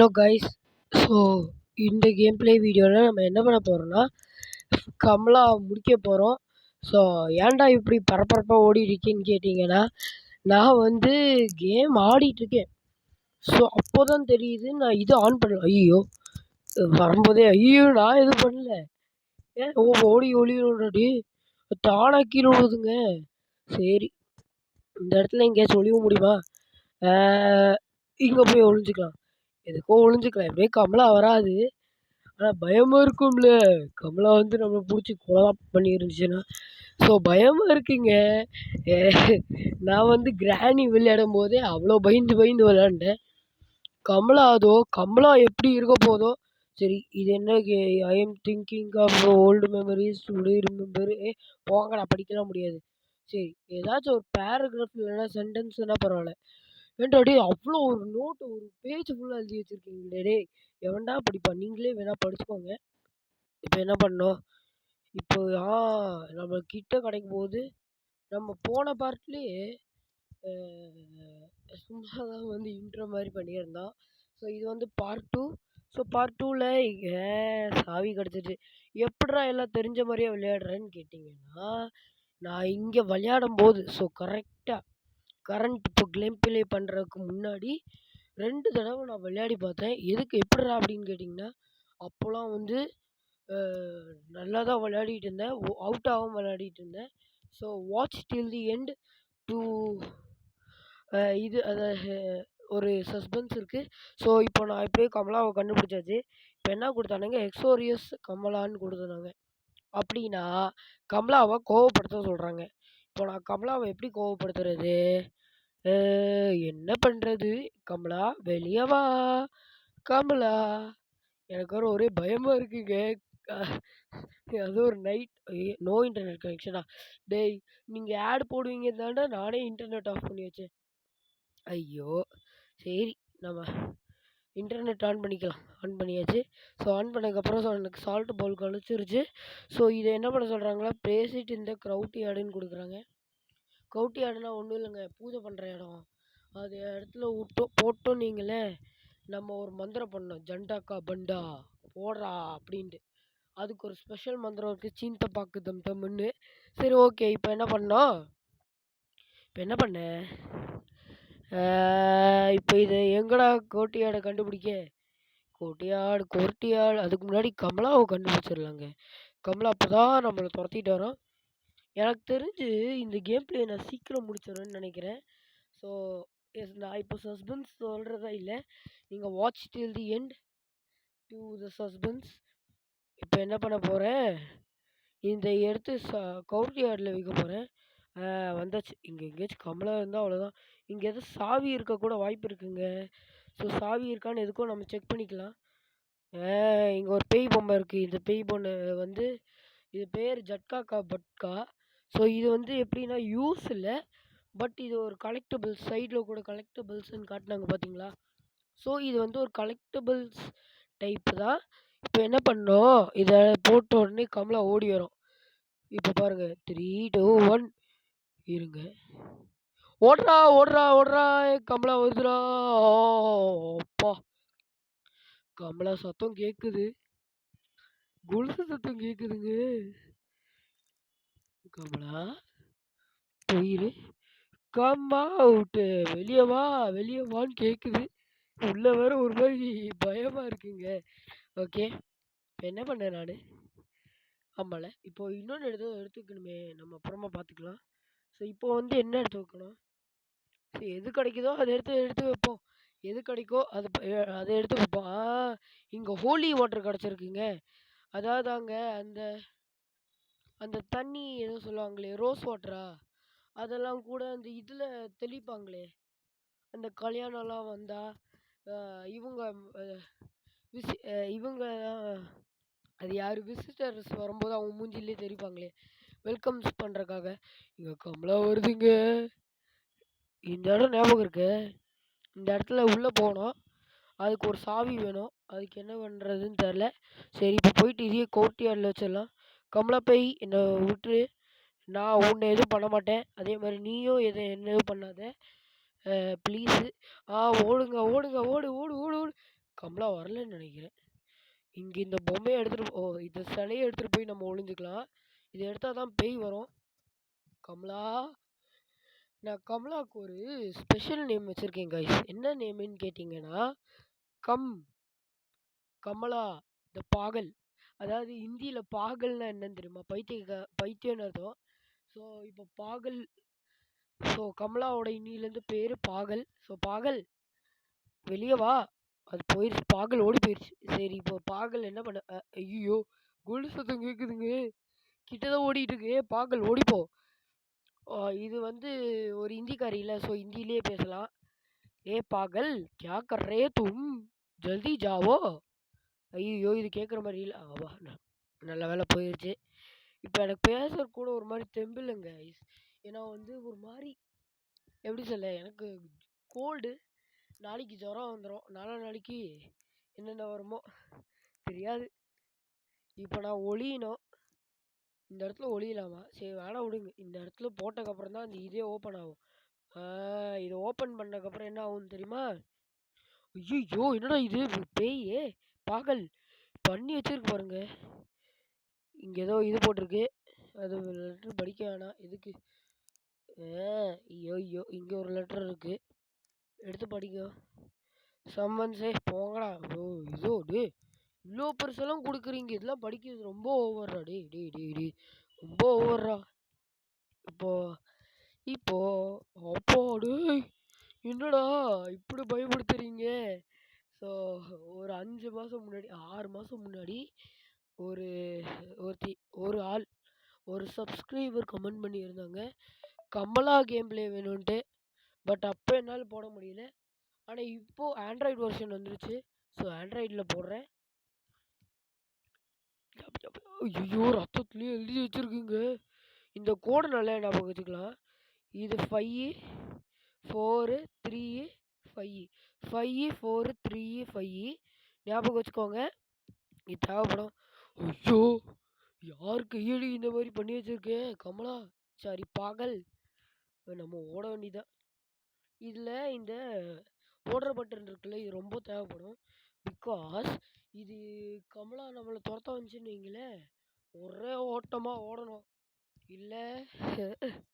Hello guys. So இந்த game play வீடியோவில் நம்ம என்ன பண்ண போகிறோம்னா கமலா முடிக்க போகிறோம். ஸோ ஏன்டா இப்படி பரபரப்பாக ஓடிட்டுருக்கேன்னு கேட்டிங்கன்னா, நான் வந்து கேம் ஆடிட்டுருக்கேன். ஸோ அப்போ தான் தெரியுது நான் இது ஆன் பண்ணல. ஐயோ வரும்போதே ஐயோ நான் எதுவும் பண்ணல. ஏன் ஓடி ஒளியோடி தானாக கீழே விழுதுங்க. சரி, இந்த இடத்துல எங்கேயாச்சும் ஒளிய முடியுமா? இங்கே போய் ஒளிஞ்சிக்கலாம். எதுக்கோ ஒளிஞ்சுக்கலாம். எப்படியே கமலா வராது. ஆனால் பயமாக இருக்கும்ல, கமலா வந்து நம்மளை பிடிச்சி கொலை பண்ணிருந்துச்சுன்னா. ஸோ பயமாக இருக்குங்க. நான் வந்து கிராணி விளையாடும் போதே அவ்வளோ பயந்து பயந்து விளையாண்டேன். கமலா எப்படி இருக்க போதோ. சரி, இது என்ன I am thinking of old memories today remember. போங்கடா, படிக்கலாம் முடியாது. சரி, ஏதாச்சும் ஒரு பேராகிராஃப் இல்லைன்னா சென்டென்ஸ்னா பரவாயில்ல. ஏன்டா டேய் அவ்வளோ ஒரு நோட்டு ஒரு பேஜ் ஃபுல்லாக எழுதி வச்சுருக்கீங்களே டேய், எவன்டா படிப்பா? நீங்களே வேணா படிச்சுக்கோங்க. இப்போ என்ன பண்ணோம்? இப்போ நம்ம கிட்ட கிடைக்கும் போது நம்ம போன பார்ட்லேயே சும்மா தான் வந்து இன்ட்ரோ மாதிரி பண்ணியிருந்தோம். ஸோ இது வந்து பார்ட் 2. ஸோ பார்ட் 2ல் சாவி கிடச்சிச்சு. எப்படிடா எல்லாம் தெரிஞ்ச மாதிரியே விளையாடுறேன்னு கேட்டிங்கன்னா, நான் இங்கே விளையாடும் போது ஸோ கரெக்டாக கரண்ட் இப்போ கேம் ப்ளே பண்ணுறதுக்கு முன்னாடி 2 தடவை நான் விளையாடி பார்த்தேன். எதுக்கு எப்படிடா அப்படின்னு கேட்டிங்கன்னா, அப்போலாம் வந்து நல்லா தான் விளையாடிட்டு இருந்தேன். அவுட் ஆகாமல் விளையாடிட்டு இருந்தேன். So watch till the end do இது அதை ஒரு சஸ்பென்ஸ் இருக்குது. ஸோ இப்போ நான் இப்போயே கமலாவை கண்டுபிடிச்சாச்சு. இப்போ என்ன கொடுத்தானுங்க, எக்ஸோரியஸ் கமலான்னு கொடுத்தானுங்க. அப்படின்னா கமலாவை கோவப்படுத்த சொல்கிறாங்க. இப்போ நான் கமலாவை எப்படி கோவப்படுத்துறது? என்ன பண்ணுறது? கமலா வெளியே வா. கமலா, எனக்கு வேறு ஒரே பயமாக இருக்குங்க. அது ஒரு நைட் நோ இன்டர்நெட் கனெக்ஷனா? டேய், நீங்கள் ஆட் போடுவீங்க தாண்டா நானே இன்டர்நெட் ஆஃப் பண்ணி வச்சேன். ஐயோ சரி, நம்ம இன்டர்நெட் ஆன் பண்ணிக்கலாம். ஆன் பண்ணியாச்சு. ஸோ ஆன் பண்ணதுக்கப்புறம் எனக்கு சால்ட் பவுல் கழிச்சிருச்சு. ஸோ இதை என்ன பண்ண சொல்கிறாங்களா, பேசிட்டு இந்த க்ரௌட்டி யார்டுன்னு கொடுக்குறாங்க. க்ரௌட்டி யார்டுனா ஒன்றும் இல்லைங்க, பூஜை பண்ணுற இடம். அது இடத்துல போட்டோம் நீங்களே, நம்ம ஒரு மந்திரம் பண்ணோம், ஜண்டாக்கா பண்டா போடுறா அப்படின்ட்டு. அதுக்கு ஒரு ஸ்பெஷல் மந்திரம் இருக்குது, சீந்த பாக்கு தம் தம்முன்னு. சரி ஓகே, இப்போ என்ன பண்ணோம்? இப்போ இது எங்கடா கோட்டியாடை கண்டுபிடிக்க? கோட்டியாடு அதுக்கு முன்னாடி கமலாவை கண்டுபிடிச்சிடலாங்க. கமலா அப்போ தான் நம்மளை துரத்திட்டு வரோம். எனக்கு தெரிஞ்சு இந்த கேம் பிளே நான் சீக்கிரம் முடிச்சிடுறேன்னு நினைக்கிறேன். ஸோ நான் இப்போ சஸ்பென்ஸ் சொல்கிறதா இல்லை, நீங்கள் watch till the end to the suspense. இப்போ என்ன பண்ண போகிறேன், இந்த எடுத்து கவுண்டி யார்டில் வைக்க போகிறேன். வந்தாச்சு. இங்கே எங்கேயாச்சும் கமலா இருந்தால் அவ்வளோதான். இங்கே எதுவும் சாவி இருக்க கூட வாய்ப்பு இருக்குங்க. ஸோ சாவி இருக்கான்னு எதுக்கும் நம்ம செக் பண்ணிக்கலாம். இங்கே ஒரு பேய் பொம்மை இருக்குது. இந்த பேய் பொம்மை வந்து இது பேர் ஜட்கா பட்கா. ஸோ இது வந்து எப்படின்னா யூஸ் இல்லை, பட் இது ஒரு கலெக்டபிள்ஸ். சைடில் கூட கலெக்டபிள்ஸ்ன்னு காட்டினாங்க பார்த்தீங்களா? ஸோ இது வந்து ஒரு கலெக்டபிள்ஸ் டைப்பு தான். இப்போ என்ன பண்ணோம், இதை போட்ட உடனே கமலா ஓடி வரும். இப்போ பாருங்கள், 3 2 1 இருங்க. ஓடுறா ஓடுறா ஓடுறா, கமலா வருதுடா. அப்பா, கமலா சத்தம் கேட்குது, கொலுசு சத்தம் கேட்குதுங்க. கமலா போயிரு, கம் அவுட்டு, வெளியே வா வெளியே வான்னு கேட்குது. உள்ள வேற ஒரு மாதிரி பயமாக இருக்குங்க. ஓகே, இப்போ என்ன பண்ணேன் நான்? ஆமாம்ல, இப்போ இன்னொன்று எடுத்துக்கணுமே, நம்ம அப்புறமா பார்த்துக்கலாம். ஸோ இப்போ வந்து என்ன எடுத்து வைக்கணும்? சரி, எது கிடைக்குதோ அதை எடுத்து வைப்போம். எது கிடைக்கோ அதை எடுத்து வைப்போம். இங்கே ஹோலி வாட்டர் கிடச்சிருக்குங்க. அதாவது அங்கே அந்த அந்த தண்ணி ஏதோ சொல்லுவாங்களே, ரோஸ் வாட்டரா, அதெல்லாம் கூட அந்த இதில் தெளிப்பாங்களே, அந்த கல்யாணம்லாம் வந்தால் இவங்க இவங்க அது யார் விசிட்டர்ஸ் வரும்போது அவங்க மூஞ்சிலே தெரிப்பாங்களே, வெல்கம்ஸ் பண்ணுறக்காக. இங்கே கமலா வருதுங்க. இந்த இடம் ஞாபகம் இருக்கு. இந்த இடத்துல உள்ளே போனோம், அதுக்கு ஒரு சாவி வேணும். அதுக்கு என்ன பண்ணுறதுன்னு தெரில. சரி, இப்போ போயிட்டு இதையே கோர்ட்யார்டில் வச்சிடலாம். கமலா போய் என்னை விட்டுரு, நான் உன்னை எதுவும் பண்ண மாட்டேன். அதே மாதிரி நீயும் என்ன எதுவும் பண்ணாத ப்ளீஸு. ஓடுங்க ஓடுங்க, ஓடு ஓடு ஓடு ஓடு. கமலா வரலன்னு நினைக்கிறேன். இங்க இந்த பொம்மைய எடுத்துட்டு இந்த சிலைய எடுத்துட்டு போய் நம்ம ஒளிஞ்சுக்கலாம். இத எடுத்தா தான் பேய் வரும். கமலா! நான் கமலாவுக்கு ஒரு ஸ்பெஷல் நேம் வச்சிருக்கேன் கைஸ். என்ன நேம்ன்னு கேட்டீங்கன்னா, கம் கமலா த பாகல். அதாவது ஹிந்தியில பாகல்னா என்னன்னு தெரியுமா? பைத்தியம்னு அர்த்தம். ஸோ இப்போ பாகல். ஸோ கமலாவோட இன்னிலேருந்து பேரு பாகல். ஸோ பாகல் வெளிய வா. அது போயிருச்சு. பாகல் ஓடி போயிருச்சு. சரி இப்போ பாகல் என்ன பண்ண ஐயோ! கோல்டு சத்தம் கேட்குதுங்க. கிட்ட தான் ஓடிட்டு இருக்கு. பாகல் ஓடிப்போ. இது வந்து ஒரு ஹிந்திக்காரில்ல. ஸோ ஹிந்தியிலேயே பேசலாம். ஏ பாகல் क्या कर रहे तुम जल्दी जाओ. ஐயோ! இது கேட்குற மாரி இல்ல. நல்ல வேளை போயிருச்சு. இப்போ எனக்கு பேசுறது கூட ஒரு மாரி தெம்பு இல்லங்க கைஸ். ஏன்னா வந்து ஒரு மாரி எப்படி சொல்ல, எனக்கு கோல்டு. நாளைக்கு ஜுரம் வந்துரும். நாளான்னைக்கு என்னென்ன வருமோ தெரியாது. இப்போ நான் ஒளியணும். இந்த இடத்துல ஒளியலாமா? சரி வேணாம் விடுங்க. இந்த இடத்துல போட்டதுக்கப்புறம் தான் அந்த இதே ஓப்பன் ஆகும். இதை ஓப்பன் பண்ணதுக்கப்புறம் என்ன ஆகும்னு தெரியுமா? ஐயோ! என்னடா இது பேயே! பாகல் பண்ணி வச்சிருக்கு பாருங்க. இங்க ஏதோ இது போட்டிருக்கு. அது லெட்டர் படிக்க வேணாம். எதுக்கு? ஐயோ! இங்க ஒரு லெட்டர் இருக்கு. எடுத்து படிங்க. சம்மன் சே போங்கடா. இதோ டேய் இவ்வளோ பெருசெல்லாம் கொடுக்குறீங்க. இதெல்லாம் படிக்கிறது ரொம்ப ஓவர்ரா. டேய் டேய் டேய் டேய் ரொம்ப ஓவர்ரா. இப்போ இப்போ அப்பா டேய் என்னடா இப்படி பயப்படுத்துறீங்க? ஸோ ஒரு 5 மாதம் முன்னாடி 6 மாதம் முன்னாடி ஒரு ஒருத்தி ஒரு ஆள் ஒரு சப்ஸ்கிரைபர் கமெண்ட் பண்ணியிருந்தாங்க. கமலா கேம் பிளே வேணும்ன்ட்டு. பட் அப்போ என்னால் போட முடியல. ஆனால் இப்போ ஆண்ட்ராய்டு வெர்ஷன் வந்துருச்சு. ஸோ ஆண்ட்ராய்டில் போடுறேன். ஐயோ! ரத்தத்துலேயே எழுதி வச்சிருக்குங்க. இந்த கோடை நல்லா ஞாபகம் வச்சுக்கலாம். இது 5 4 3 5 5 4 3 5 ஞாபகம் வச்சுக்கோங்க. இது தேவைப்படும். ஐயோ! யார் கையடி இந்த மாதிரி பண்ணி வச்சிருக்க கமலா? சாரி பாகல். நம்ம ஓட வேண்டியதான். இதில் இந்த ஓடுற பட்டன் இருக்குல்ல, இது ரொம்ப தேவைப்படும். பிகாஸ் இது கமலா நம்மளை துரத்த வந்துச்சுன்னு வைங்களேன், ஒரே ஓட்டமாக ஓடணும். இல்லை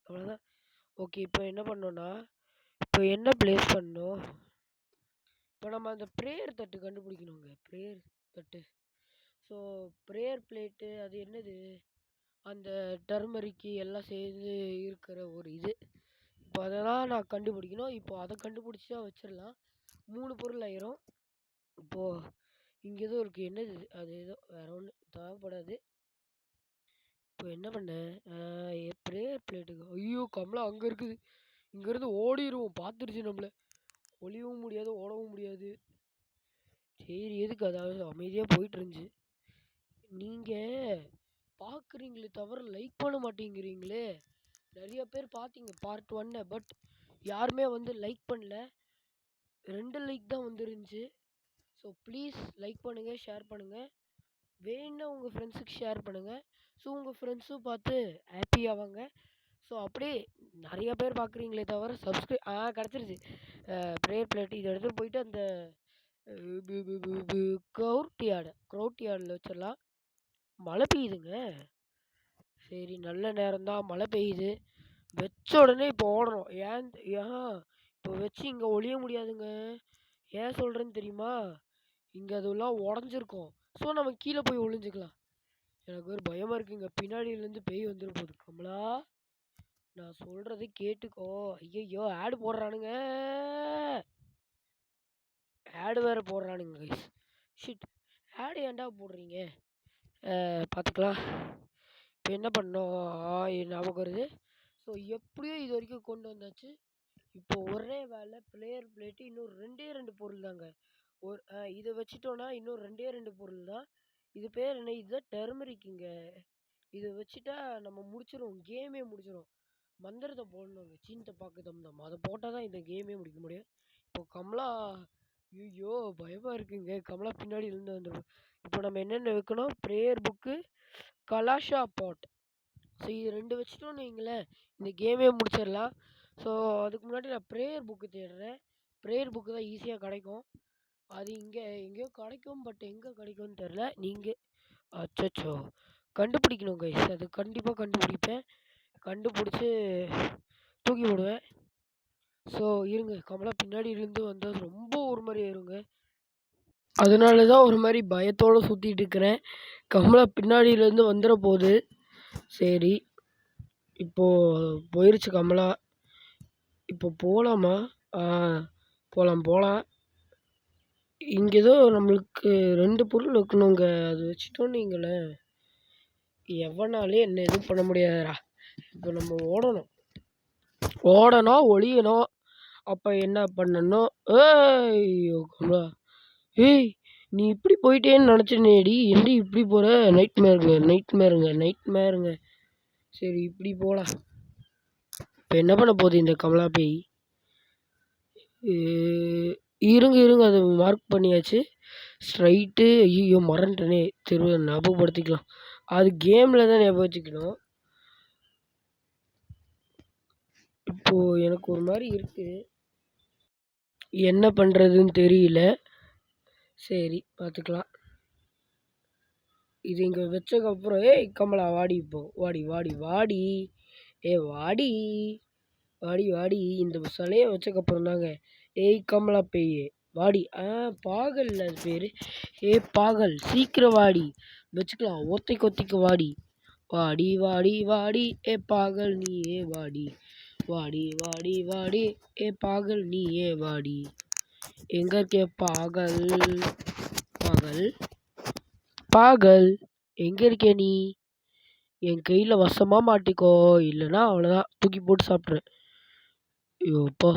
அவ்வளோதான். ஓகே இப்போ என்ன பண்ணோன்னா, இப்போ என்ன பிளேஸ் பண்ணோம்? இப்போ நம்ம அந்த ப்ரேயர் தட்டு கண்டுபிடிக்கணுங்க. ப்ரேயர் தட்டு. ஸோ ப்ரேயர் பிளேட்டு அது என்னது? அந்த டர்மரிக்கு எல்லாம் சேர்ந்து இருக்கிற ஒரு இது. இப்போ அதெல்லாம் நான் கண்டுபிடிக்கணும். இப்போ அதை கண்டுபிடிச்சா வச்சிடலாம். 3 பொருள் ஆயிரும். இப்போது இங்கே ஏதோ இருக்குது. என்னது அது? ஏதோ வேற ஒன்று தேவைப்படாது. இப்போ என்ன பண்ணேன்? ப்ரேயர் பிளேட்டுங்க. ஐயோ கமலா அங்கே இருக்குது. இங்கேருந்து ஓடிடுவோம். பார்த்துருச்சு நம்மளை. ஒளியவும் முடியாது ஓடவும் முடியாது. சரி எதுக்கு? அதாவது அமைதியாக போயிட்டு இருந்துச்சு. நீங்கள் பார்க்குறீங்களே தவிர லைக் பண்ண மாட்டேங்கிறீங்களே. நிறைய பேர் பார்த்தீங்க பார்ட் 1. பட் யாருமே வந்து லைக் பண்ணல. 2 லைக் தான் வந்துருந்துச்சு. ஸோ ப்ளீஸ் லைக் பண்ணுங்கள், ஷேர் பண்ணுங்கள். வேணுன்னா உங்கள் ஃப்ரெண்ட்ஸுக்கு ஷேர் பண்ணுங்கள். ஸோ உங்கள் ஃப்ரெண்ட்ஸும் பார்த்து ஹாப்பி ஆவாங்க. ஸோ அப்படியே நிறைய பேர் பார்க்குறீங்களே தவிர கிடச்சிருச்சு. ப்ரேயர் பிளேட் இதை எடுத்துகிட்டு போயிட்டு அந்த க்ரௌட் யார்டில் வச்சிடலாம். மழை பெய்யுதுங்க. சரி நல்ல நேரம்தான், மழை பெய்யுது. வச்ச உடனே இப்போ ஓடணும். ஏன் இப்போ வச்சு இங்கே ஒளிய முடியாதுங்க. ஏன் சொல்கிறேன்னு தெரியுமா? இங்கே அதெல்லாம் உடஞ்சிருக்கும். ஸோ நம்ம கீழே போய் ஒளிஞ்சுக்கலாம். எனக்கு ஒரு பயமாக இருக்குங்க. பின்னாடியிலேருந்து பேய் வந்துட போகுது. கமலா நான் சொல்கிறத கேட்டுக்கோ. ஐயையோ ஆடு போடுறானுங்க. ஆடு வேறு போடுறானுங்க கைஸ். ஷிட் ஆடு ஏன்டா போடுறீங்க? பார்த்துக்கலாம். இப்போ என்ன பண்ணோம்? ஞாபகம் வருது. ஸோ எப்படியோ இது வரைக்கும் கொண்டு வந்தாச்சு. இப்போ ஒரே வேலை ப்ளேயர் பிளேட்டு இன்னும் 2 பொருள் தாங்க. இதை வச்சுட்டோன்னா இன்னும் 2 பொருள் தான். இது பேர் என்ன? இதுதான் டர்மரிக்குங்க. இதை வச்சுட்டா நம்ம முடிச்சிடும். கேமே முடிச்சிடும். மந்திரத்தை போடணுங்க. சீனத்தை பார்க்க தம் அதை போட்டால் தான் இந்த கேமே முடிக்க முடியும். இப்போ கமலா ஐயோ பயமாக இருக்குங்க. கமலா பின்னாடி இருந்து வந்துடும். இப்போ நம்ம என்னென்ன வைக்கணும்? ப்ரேயர் புக்கு, கலாஷா பாட். ஸோ இது 2 வச்சுட்டோன்னு வைங்களேன், இந்த கேமே முடிச்சிடலாம். ஸோ அதுக்கு முன்னாடி நான் ப்ரேயர் புக்கு தேடுறேன். ப்ரேயர் புக்கு தான் ஈஸியாக கிடைக்கும். அது இங்க எங்கேயோ கிடைக்கும். பட் எங்க கிடைக்கும்னு தெரியல. நீங்க அச்சச்சோ! கண்டுபிடிக்கணும் கைஸ். அது கண்டிப்பா கண்டுபிடிப்பேன். கண்டுபிடிச்சு தூக்கி விடுவேன். ஸோ இருங்க. கமலா பின்னாடி இருந்து வந்தா ரொம்ப ஒரு மாரி ஆயிருங்க. அதனால தான் ஒரு மாரி பயத்தோட சுத்திட்டு இருக்கிறேன். கமலா பின்னாடியிலேருந்து வந்துற போது. சரி, இப்போ போயிருச்சு கமலா. இப்போ போலாமா? ஆ போலாம், போலாம். இங்க ஏதோ நம்மளுக்கு 2 பொருள் வைக்கணுங்க. அது வச்சுட்டோம்னு வைங்களேன், எவனாலயும் என்ன எதுவும் பண்ண முடியாதுடா. இப்போ நம்ம ஓடணும். ஓடணும், ஒளியணும். அப்ப என்ன பண்ணணும்? ஏய் கமலா! ஏய்! நீ இப்படி போயிட்டேன்னு நெனச்சேனேடி! ஏன்டி இப்படி போற? நைட்மேருங்க, நைட்மேருங்க, நைட்மேருங்க. சரி இப்படி போலாம். இப்ப என்ன பண்ண போகுது இந்த கமலா பேய்? எ இருங்க, இருங்க. அத மார்க் பண்ணியாச்சு. ஸ்ட்ரைட்டு ஐய்யய்யோ! மறந்துட்டேனே! திரும்ப ஞாபகப்படுத்திக்கலாம். அது கேம்ல தான் ஞாபகம் வச்சுக்கணும். இப்போ எனக்கு ஒரு மாரி இருக்கு. என்ன பண்றதுன்னு தெரியல. சரி பார்த்துக்கலாம். இது இங்க வச்சதுக்கப்புறம் ஏய் கமலா வாடி இப்போ. வாடி, வாடி, வாடி. வாடி. வாடி, வாடி. இந்த சிலைய வச்சதுக்கப்புறம் தாங்க. ஏய் கமலா பேயே! வாடி. பாகல்ல அது பேரு. பாகல் சீக்கிரம் வாடி. வச்சுக்கலாம். ஒத்தைக்கு ஒத்தைக்கு வாடி. வாடி, வாடி, வாடி. பாகல் நீயே வாடி. வாடி, வாடி, வாடி. பாகல் நீயே வாடி. எங்க இருக்க பாகல்? பாகல், பாகல் எங்க இருக்க நீ? என் கையில வசமா மாட்டிக்கோ. இல்லைன்னா அவ்வளோதான். தூக்கி போட்டு சாப்பிட்ருவேன். ஐயோ அப்பா!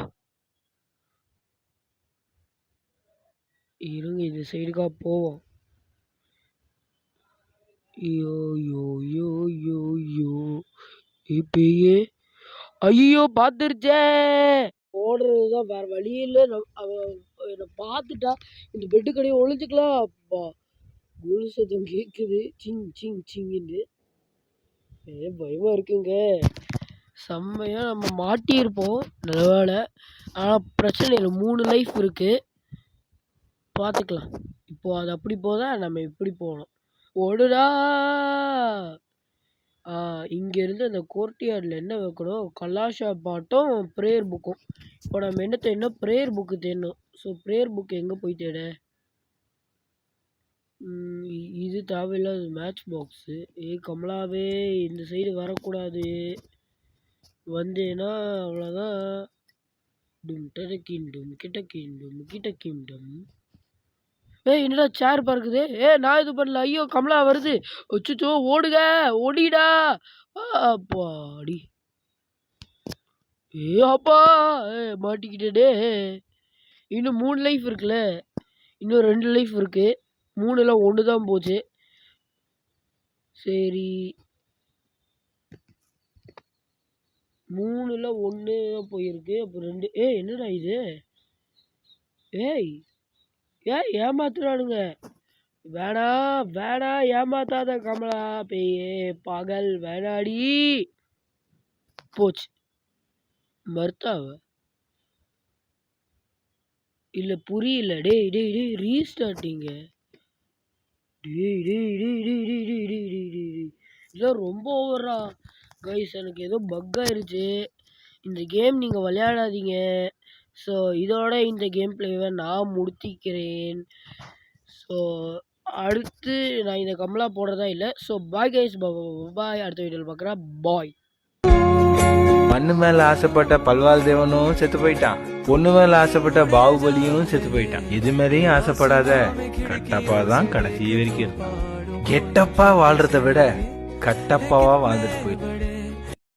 இருங்க இந்த சைடுக்கா போவோம். ஐயோ யோ யோ யோ யோ! பேயே! ஐயோ பார்த்துருச்சே! ஓடுறது தான் வேற வழி இல்ல. அவ என்ன பார்த்துட்டா. இந்த பெட்டுக்கடியே ஒளிஞ்சுக்கலாம். அப்பா! கொலு சத்தம் கேட்குது. சிங் சிங் சிங்குன்னு. பயமா இருக்குங்க. செம்மையா நம்ம மாட்டியிருப்போம். நல்ல வேளை. ஆனா பிரச்சனை இல்ல. 3 லைஃப் இருக்கு. பார்த்துக்கலாம். இப்போ அது அப்படி போதா, நம்ம இப்படி போகணும். ஓடுடா! இங்கேருந்து அந்த கோர்ட்யார்டில் என்ன வைக்கணும்? கலாஷா பாட்டும், ப்ரேயர் புக்கும். இப்போ நம்ம என்ன தேடணும்? ப்ரேயர் புக்கு தேடணும். ஸோ ப்ரேயர் புக் எங்கே போய் தேட? இது தேவையில்லாத மேட்ச் பாக்ஸு. கமலாவே இந்த சைடு வரக்கூடாது. வந்தேன்னா அவ்வளோதான். டும் டடக்கிண்டும் கிட்டக்கிண்டும் கிட்டக்கிண்டும். என்னடா சேர் பறக்குது? நான் இது பண்ணல. ஐயோ கமலா வருது. அச்சச்சோ! ஓடுக! ஓடிடா! அப்பாடி! அப்பா! மாட்டிக்கிட்டேனே! இன்னும் 3 லைஃப் இருக்குல்ல. இன்னும் 2 லைஃப் இருக்கு. 3ல 1 தான் போச்சு. சரி. 3ல 1 தான் போயிருக்கு. அப்போ 2 என்னடா இது? ஏமாத்துறானுங்க. வேணாம், வேணாம் ஏமாத்தாத கமலா பேயே! பாகல் வேணாடி! போச்சு. மறுத்தாவ? இல்ல புரியல. டேய் டேய் டேய் ரீஸ்டார்ட்டிங்க. டேய் டேய் டேய் டேய் டேய் டேய் டேய் டேய் டேய். இதெல்லாம் ரொம்ப ஓவரா. கைஸ் எனக்கு ஏதோ பக் ஆயிருச்சு. இந்த கேம் நீங்க விளையாடாதீங்க. ஸோ இதோட இந்த கேம் பிளேவை நான் முடித்திக்கிறேன். ஸோ அடுத்து நான் இந்த கமலா போடுறதா இல்லை. ஸோ பாய் கைஸ், பாய். அடுத்த வீடியோவில் பார்க்குறேன். பாய். மண்ணு மேல ஆசைப்பட்ட பல்வாள் தேவனும் செத்து போயிட்டான். பொண்ணு மேல ஆசைப்பட்ட பாகுபலியும் செத்து போயிட்டான். எது மாதிரியும் ஆசைப்படாத கட்டப்பா தான் கடைசி வரைக்கும் இருக்கும். கெட்டப்பா வாழ்றதை விட கட்டப்பாவா வாழ்ந்துட்டு போயிடும்.